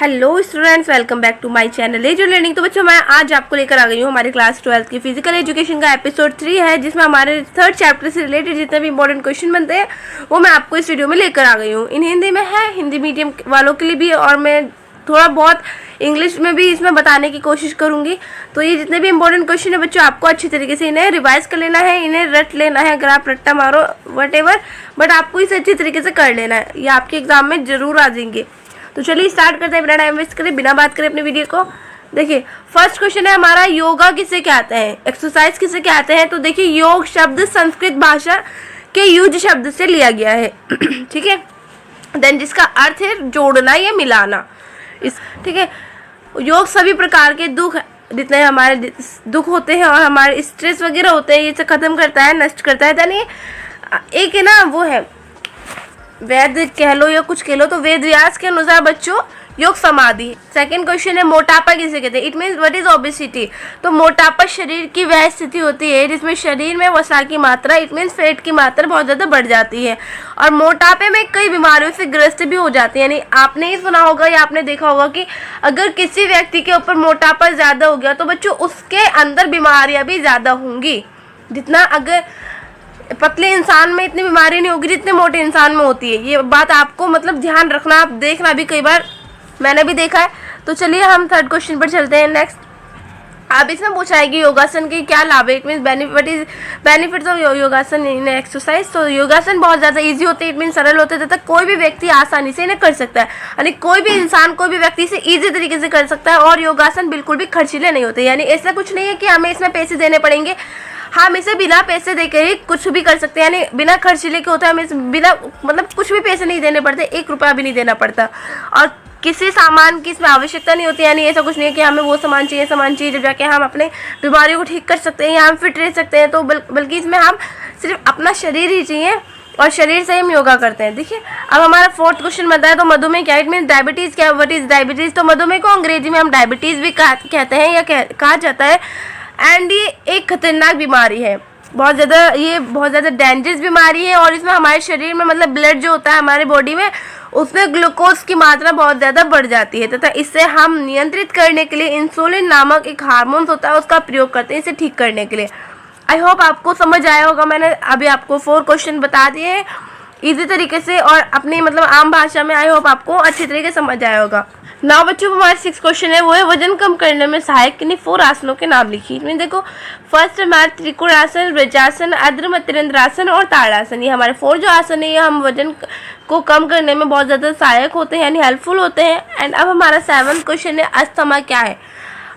Hello students, welcome back to my channel edu learning. तो बच्चों, मैं आज आपको लेकर आ गई हूँ हमारी क्लास 12 की फिजिकल एजुकेशन का एपिसोड 3 है, जिसमें हमारे थर्ड चैप्टर से रिलेटेड जितने भी इंपॉर्टेंट क्वेश्चन बनते हैं वो मैं आपको इस वीडियो में लेकर आ गई हूँ। इन हिंदी में है, हिंदी मीडियम वालों के लिए भी, और मैं थोड़ा बहुत इंग्लिश में भी इसमें बताने की कोशिश करूँगी। तो ये जितने भी इंपॉर्टेंट क्वेश्चन है बच्चों, आपको अच्छी तरीके से इन्हें रिवाइज कर लेना है, इन्हें रट लेना है। अगर आप रट्टा मारो वट बट आपको इसे अच्छी तरीके से कर लेना है, ये आपके एग्जाम में जरूर आ जाएंगे। तो चलिए स्टार्ट करते हैं, बिना टाइम वेस्ट करें, बिना बात करें अपने वीडियो को। देखिए फर्स्ट क्वेश्चन है हमारा, योगा किसे कहते हैं, एक्सरसाइज किसे कहते हैं। तो देखिए योग शब्द संस्कृत भाषा के युज शब्द से लिया गया है ठीक है, देन जिसका अर्थ है जोड़ना या मिलाना। इस ठीक है, योग सभी प्रकार के दुख जितने हमारे दुख होते हैं और हमारे स्ट्रेस वगैरह होते हैं, ये सब खत्म करता है, नष्ट करता है। यानी एक है ना, वो है वेद कह लो या कुछ कह लो, तो वेद व्यास के अनुसार बच्चों योग समाधि। सेकंड क्वेश्चन है, मोटापा किसे कहते हैं। It means what is obesity. तो मोटापा शरीर की वह स्थिति होती है जिसमें शरीर में वसा की मात्रा, इट मीन्स फैट की मात्रा बहुत ज़्यादा बढ़ जाती है, और मोटापे में कई बीमारियों से ग्रस्त भी हो जाती है। यानी आपने ही सुना होगा या आपने देखा होगा कि अगर किसी व्यक्ति के ऊपर मोटापा ज़्यादा हो गया तो बच्चों उसके अंदर बीमारियाँ भी ज़्यादा होंगी। जितना अगर पतले इंसान में इतनी बीमारी नहीं होगी जितने मोटे इंसान में होती है। ये बात आपको मतलब ध्यान रखना, आप देखना भी, कई बार मैंने भी देखा है। तो चलिए हम थर्ड क्वेश्चन पर चलते हैं। नेक्स्ट अब इसमें पूछा है कि योगासन के क्या लाभ है। इट मीन्स बेनिफिट्स ऑफ योगासन इन एक्सरसाइज। तो योगासन बहुत ज़्यादा इजी होते हैं, इट मीन्स सरल होते हैं तथा कोई भी व्यक्ति आसानी से इन्हें कर सकता है। यानी कोई भी इंसान कोई भी व्यक्ति इसे ईजी तरीके से कर सकता है, और योगासन बिल्कुल भी खर्चीले नहीं होते। यानी ऐसा कुछ नहीं है कि हमें इसमें पैसे देने पड़ेंगे, हम इसे बिना पैसे देकर ही कुछ भी कर सकते हैं। यानी बिना खर्चीले के होता है, हमें बिना मतलब कुछ भी पैसे नहीं देने पड़ते, 1 रुपया भी नहीं देना पड़ता, और किसी सामान की इसमें आवश्यकता नहीं होती। यानी ऐसा कुछ नहीं है कि हमें वो सामान चाहिए जब जाके हम अपने बीमारियों को ठीक कर सकते हैं या हम फिट रह सकते हैं। तो बल्कि इसमें हम सिर्फ अपना शरीर ही चाहिए, और शरीर से हम योगा करते हैं। देखिए अब हमारा फोर्थ क्वेश्चन बनता है, तो मधुमेह क्या, इट मीन डायबिटीज़ क्या, व्हाट इज डायबिटीज़। तो मधुमेह को अंग्रेजी में हम डायबिटीज़ भी कहते हैं या कहा जाता है, एंड ये एक खतरनाक बीमारी है, बहुत ज़्यादा डेंजरस बीमारी है। और इसमें हमारे शरीर में मतलब ब्लड जो होता है हमारे बॉडी में, उसमें ग्लूकोज की मात्रा बहुत ज़्यादा बढ़ जाती है, तथा इससे हम नियंत्रित करने के लिए इंसुलिन नामक एक हार्मोन होता है उसका प्रयोग करते हैं इसे ठीक करने के लिए। आई होप आपको समझ आया होगा, मैंने अभी आपको 4 क्वेश्चन बता दिए हैं ईजी तरीके से और अपनी मतलब आम भाषा में। आई होप आपको अच्छी तरीके से समझ आया होगा। नाउ बच्चों हमारा 6 क्वेश्चन है, वो है वजन कम करने में सहायक किन्हीं 4 आसनों के नाम लिखिए। इसमें देखो फर्स्ट हमारा त्रिकोणासन, वज्रासन, अर्धमत्रेंद्रासन और ताड़ासन। ये हमारे 4 जो आसन है ये हम वजन को कम करने में बहुत ज़्यादा सहायक होते हैं, यानी हेल्पफुल होते हैं। एंड अब हमारा 7वां क्वेश्चन है, अस्थमा क्या है।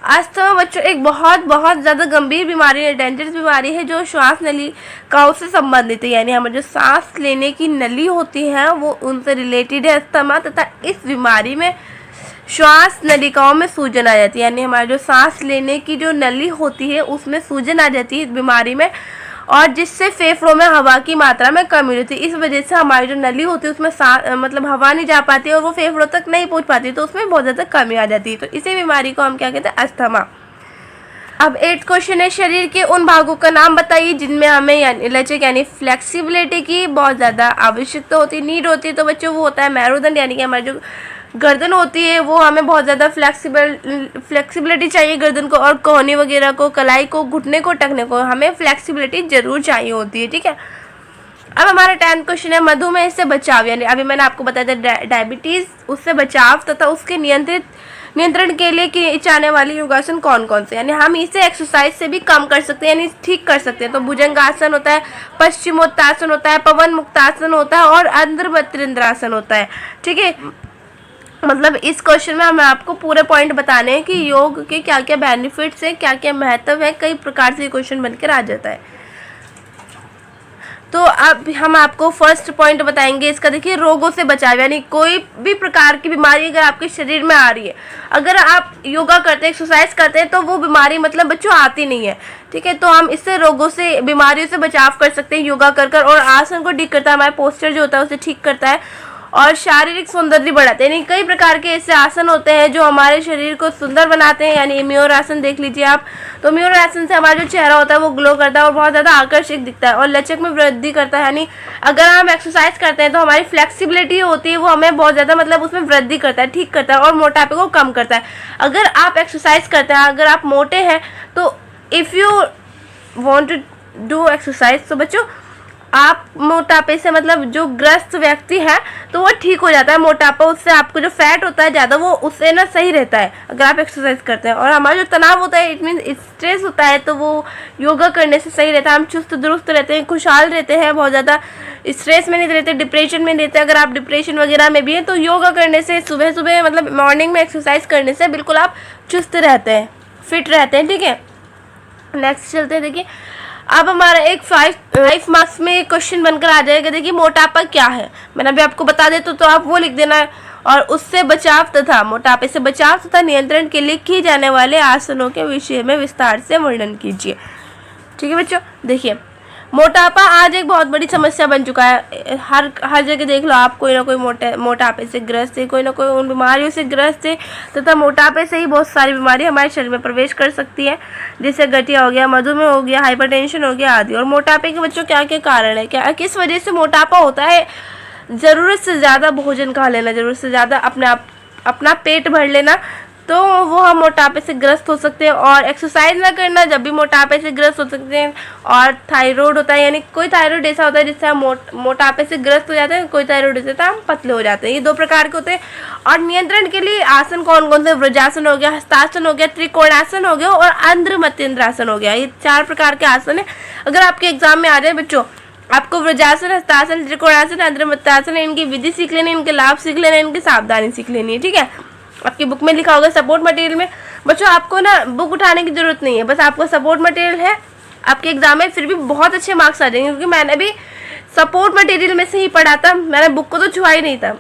अस्थमा बच्चों एक बहुत ज़्यादा गंभीर बीमारी है, डेंजरस बीमारी है, जो श्वास नलिकाओं से संबंधित है। यानी हमें जो सांस लेने की नली होती है वो उनसे रिलेटेड है अस्थमा, तथा इस बीमारी में श्वास नलिकाओं में सूजन आ जाती है। यानी हमारे जो सांस लेने की जो नली होती है उसमें सूजन आ जाती है इस बीमारी में, और जिससे फेफड़ों में हवा की मात्रा में कमी होती है। इस वजह से हमारी जो नली होती है उसमें मतलब हवा नहीं जा पाती और वो फेफड़ों तक नहीं पहुंच पाती, तो उसमें बहुत ज़्यादा कमी आ जाती है। तो इसी बीमारी को हम क्या कहते हैं, अस्थमा। अब 8 क्वेश्चन है, शरीर के उन भागों का नाम बताइए जिनमें हमें लचक यानी फ्लेक्सिबिलिटी की बहुत ज़्यादा आवश्यकता होती है, नीड होती है। तो बच्चों वो होता है मेरुदंड, यानी कि हमारी जो गर्दन होती है वो हमें बहुत ज़्यादा फ्लेक्सिबिलिटी चाहिए गर्दन को, और कोहनी वगैरह को, कलाई को, घुटने को, टखने को हमें फ्लेक्सिबिलिटी जरूर चाहिए होती है। ठीक है, अब हमारा 10th क्वेश्चन है, मधुमेह से बचाव। यानी अभी मैंने आपको बताया था डायबिटीज़, उससे बचाव तथा उसके नियंत्रण के लिए किए जाने वाले योगासन कौन कौन से। यानी हम इसे एक्सरसाइज से भी कम कर सकते हैं, यानी ठीक कर सकते हैं। तो भुजंगासन होता है, पश्चिमोत्तासन होता है, पवन मुक्तासन होता है, और अर्धमत्रेंद्रासन होता है। ठीक है, मतलब इस क्वेश्चन में हमें आपको पूरे पॉइंट बताने हैं कि योग के क्या क्या बेनिफिट्स है, क्या क्या महत्व है, कई प्रकार से क्वेश्चन बनकर आ जाता है। तो अब हम आपको फर्स्ट पॉइंट बताएंगे इसका। देखिए रोगों से बचाव, यानी कोई भी प्रकार की बीमारी अगर आपके शरीर में आ रही है, अगर आप योगा करते हैं, एक्सरसाइज करते हैं, तो वो बीमारी मतलब बच्चों आती नहीं है। ठीक है, तो हम इससे रोगों से, बीमारियों से बचाव कर सकते हैं योगा कर कर। और आसन को ठीक करता है, हमारा पोस्चर जो होता है उसे ठीक करता है, और शारीरिक सौंदर्य बढ़ाते हैं। यानी कई प्रकार के ऐसे आसन होते हैं जो हमारे शरीर को सुंदर बनाते हैं। यानी मयूर आसन देख लीजिए आप, तो मयूर आसन से हमारा जो चेहरा होता है वो ग्लो करता है और बहुत ज़्यादा आकर्षक दिखता है और लचक में वृद्धि करता है। यानी अगर हम एक्सरसाइज करते हैं तो हमारी फ्लेक्सिबिलिटी होती है वो हमें बहुत ज़्यादा मतलब उसमें वृद्धि करता है, ठीक करता है और मोटापे को कम करता है। अगर आप एक्सरसाइज करते हैं, अगर आप मोटे हैं, तो if you want to do exercise, तो बच्चों आप मोटापे से मतलब जो ग्रस्त व्यक्ति है तो वो ठीक हो जाता है। मोटापा उससे आपको जो फैट होता है ज़्यादा वो उससे ना सही रहता है अगर आप एक्सरसाइज करते हैं। और हमारा जो तनाव होता है, इट मीन स्ट्रेस होता है, तो वो योगा करने से सही रहता है। हम चुस्त दुरुस्त रहते हैं, खुशहाल रहते हैं, बहुत ज़्यादा स्ट्रेस में नहीं रहते, डिप्रेशन में रहते हैं। अगर आप डिप्रेशन वगैरह में भी हैं तो योगा करने से, सुबह सुबह मतलब मॉर्निंग में एक्सरसाइज करने से बिल्कुल आप चुस्त रहते हैं, फिट रहते हैं। ठीक है, नेक्स्ट चलते हैं। देखिए अब हमारा एक 5 मार्क्स में एक क्वेश्चन बनकर आ जाएगा। देखिए मोटापा क्या है, मैंने अभी आपको बता देता तो आप वो लिख देना है। और उससे बचाव तथा मोटापे से बचाव तथा नियंत्रण के लिए किए जाने वाले आसनों के विषय में विस्तार से वर्णन कीजिए। ठीक है बच्चों, देखिए मोटापा आज एक बहुत बड़ी समस्या बन चुका है। हर जगह देख लो आप, कोई ना कोई मोटापे से ग्रस्त है, कोई ना कोई उन बीमारियों से ग्रस्त है तथा मोटापे से ही बहुत सारी बीमारियां हमारे शरीर में प्रवेश कर सकती है, जैसे गठिया हो गया, मधुमेह हो गया, हाइपरटेंशन हो गया आदि। और मोटापे के बच्चों क्या क्या कारण है, क्या किस वजह से मोटापा होता है? ज़रूरत से ज़्यादा भोजन खा लेना, ज़रूरत से ज़्यादा अपना पेट भर लेना, तो वो हम मोटापे से ग्रस्त हो सकते हैं। और एक्सरसाइज ना करना, जब भी मोटापे से ग्रस्त हो सकते हैं। और थायराइड होता है, यानी कोई थायराइड ऐसा होता है जिससे हम मोटापे से ग्रस्त हो जाते हैं, कोई थायराइड होता है हम पतले हो जाते हैं। ये 2 प्रकार के होते हैं। और नियंत्रण के लिए आसन कौन कौन से? वज्रासन हो गया, हस्तासन हो गया, त्रिकोणासन हो गया और आंध्र मत्येंद्रासन हो गया। ये 4 प्रकार के आसन है। अगर आपके एग्जाम में आ जाए बच्चों, आपको वज्रासन, हस्तासन, त्रिकोणासन, आंध्र मत्यासन, इनकी विधि सीख लेनी, इनके लाभ सीख लेना, इनकी सावधानी सीख लेनी है। ठीक है, आपकी बुक में लिखा होगा सपोर्ट मटेरियल में। बच्चों आपको ना बुक उठाने की जरूरत नहीं है, बस आपको सपोर्ट मटेरियल है, आपके एग्जाम में फिर भी बहुत अच्छे मार्क्स आ जाएंगे, क्योंकि मैंने भी सपोर्ट मटेरियल में से ही पढ़ा था, मैंने बुक को तो छुआ ही नहीं था।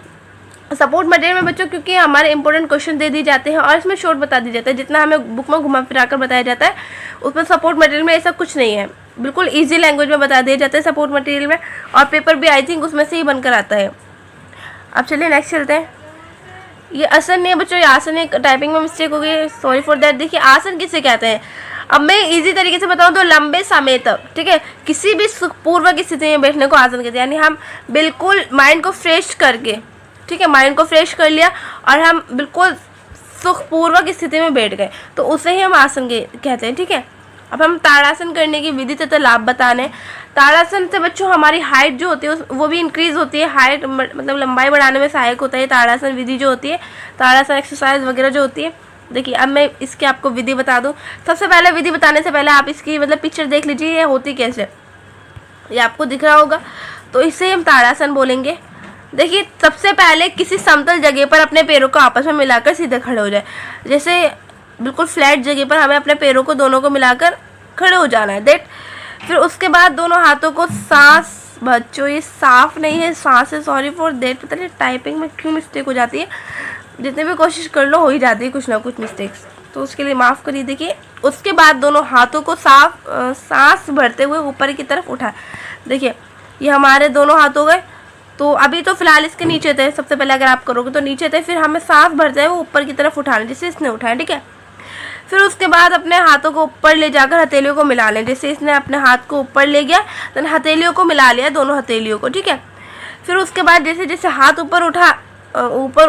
सपोर्ट मटेरियल में बच्चों क्योंकि हमारे इंपॉर्टेंट क्वेश्चन दे दिए जाते हैं और इसमें शॉर्ट बता दिया जाता है, जितना हमें बुक में घुमा फिरा कर बताया जाता है उसमें सपोर्ट मटेरियल में ऐसा कुछ नहीं है, बिल्कुल ईजी लैंग्वेज में बता दिया जाता है सपोर्ट मटेरियल में। और पेपर भी आई थिंक उसमें से ही बनकर आता है। अब चलिए नेक्स्ट चलते हैं। ये आसन नहीं है बच्चों, ये आसन है, टाइपिंग में मिस्टेक हो गई, सॉरी फॉर दैट। देखिए आसन किसे कहते हैं, अब मैं इजी तरीके से बताऊं तो लंबे समय तक, ठीक है, किसी भी सुखपूर्वक स्थिति में बैठने को आसन कहते हैं। यानी हम बिल्कुल माइंड को फ्रेश करके, ठीक है, माइंड को फ्रेश कर लिया और हम बिल्कुल सुखपूर्वक स्थिति में बैठ गए, तो उसे ही हम आसन कहते हैं। ठीक है, अब हम ताड़ासन करने की विधि तथा लाभ बताने। ताड़ासन से बच्चों हमारी हाइट जो होती है वो भी इंक्रीज होती है, हाइट मतलब लंबाई बढ़ाने में सहायक होता है ताड़ासन विधि जो होती है, ताड़ासन एक्सरसाइज वगैरह जो होती है। देखिए अब मैं इसकी आपको विधि बता दूं। सबसे पहले विधि बताने से पहले आप इसकी मतलब पिक्चर देख लीजिए, ये होती कैसे, ये आपको दिख रहा होगा, तो इससे हम ताड़ासन बोलेंगे। देखिए सबसे पहले किसी समतल जगह पर अपने पैरों को आपस में मिलाकर सीधे खड़े हो जाए, जैसे बिल्कुल फ्लैट जगह पर हमें अपने पैरों को दोनों को मिलाकर खड़े हो जाना है। दैट फिर उसके बाद दोनों हाथों को सांस, बच्चों ये साफ नहीं है, सांस है, सॉरी फॉर दैट, पता नहीं टाइपिंग में क्यों मिस्टेक हो जाती है, जितने भी कोशिश कर लो हो ही जाती है कुछ ना कुछ मिस्टेक्स, तो उसके लिए माफ़ करिए। देखिए उसके बाद दोनों हाथों को साफ सांस भरते हुए ऊपर की तरफ उठा। देखिए ये हमारे दोनों हाथ हो गए, तो अभी तो फिलहाल इसके नीचे थे, सबसे पहले अगर आप करोगे तो नीचे थे, फिर हमें सांस भरते हुए ऊपर की तरफ उठाना जैसे इसने उठाया। ठीक है, फिर उसके बाद अपने हाथों को ऊपर ले जाकर हथेलियों को मिला लें, जैसे इसने अपने हाथ को ऊपर ले गया तो हथेलियों को मिला लिया, दोनों हथेलियों को। ठीक है, फिर उसके बाद जैसे जैसे हाथ ऊपर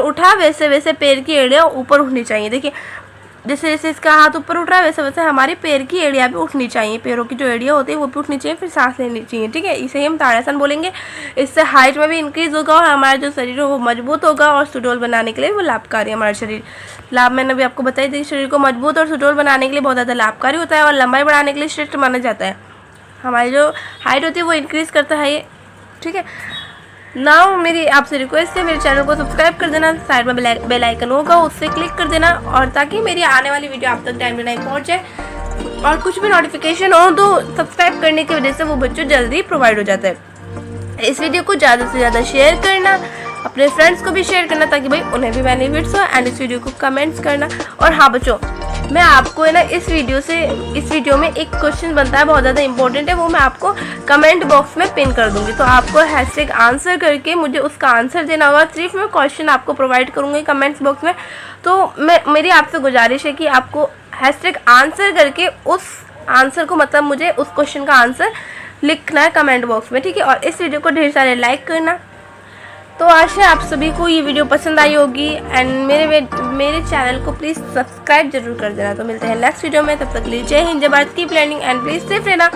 उठा वैसे वैसे पैर की एड़ियाँ ऊपर उठनी चाहिए। देखिए जैसे जैसे इसका हाथ ऊपर उठ रहा है वैसे वैसे हमारी पैर की एड़ियाँ भी उठनी चाहिए, पैरों की जो एड़ियाँ होती है वो भी उठनी चाहिए, फिर सांस लेनी चाहिए। ठीक है, इसे ही हम ताड़ासन बोलेंगे। इससे हाइट में भी इंक्रीज होगा और हमारा जो शरीर है वो मजबूत होगा और सुडौल बनाने के लिए वो लाभकारी है। हमारा शरीर लाभ मैंने भी आपको बताई थी, शरीर को मजबूत और सुडौल बनाने के लिए बहुत ज़्यादा लाभकारी होता है और लंबाई बढ़ाने के लिए श्रेष्ठ माना जाता है। हमारी जो हाइट होती है वो इंक्रीज़ करता है ये। ठीक है, नाउ मेरी आपसे रिक्वेस्ट है मेरे चैनल को सब्सक्राइब कर देना, साइड में बेल आइकन होगा उससे क्लिक कर देना, और ताकि मेरी आने वाली वीडियो आप तक टाइम टू टाइम पहुँच जाए और कुछ भी नोटिफिकेशन हो तो सब्सक्राइब करने की वजह से वो बच्चों जल्दी प्रोवाइड हो जाता है। इस वीडियो को ज़्यादा से ज़्यादा शेयर करना, अपने फ्रेंड्स को भी शेयर करना ताकि भाई उन्हें भी बेनिफिट्स हो, एंड इस वीडियो को कमेंट्स करना। और हाँ बच्चों, मैं आपको है ना इस वीडियो में एक क्वेश्चन बनता है, बहुत ज़्यादा इंपॉर्टेंट है, वो मैं आपको कमेंट बॉक्स में पिन कर दूंगी। तो आपको हैशटैग आंसर करके मुझे उसका आंसर देना होगा। सिर्फ मैं क्वेश्चन आपको प्रोवाइड करूँगी कमेंट्स बॉक्स में। तो मेरी आपसे गुजारिश है कि आपको हैशटैग आंसर करके उस आंसर को, मतलब मुझे उस क्वेश्चन का आंसर लिखना है कमेंट बॉक्स में, ठीक है। और इस वीडियो को ढेर सारे लाइक करना। तो आशा है आप सभी को ये वीडियो पसंद आई होगी एंड मेरे चैनल को प्लीज़ सब्सक्राइब जरूर कर देना। तो मिलते हैं नेक्स्ट वीडियो में, तब तक के लिए जय हिंद, जय Bharat, keep learning and please safe रहना।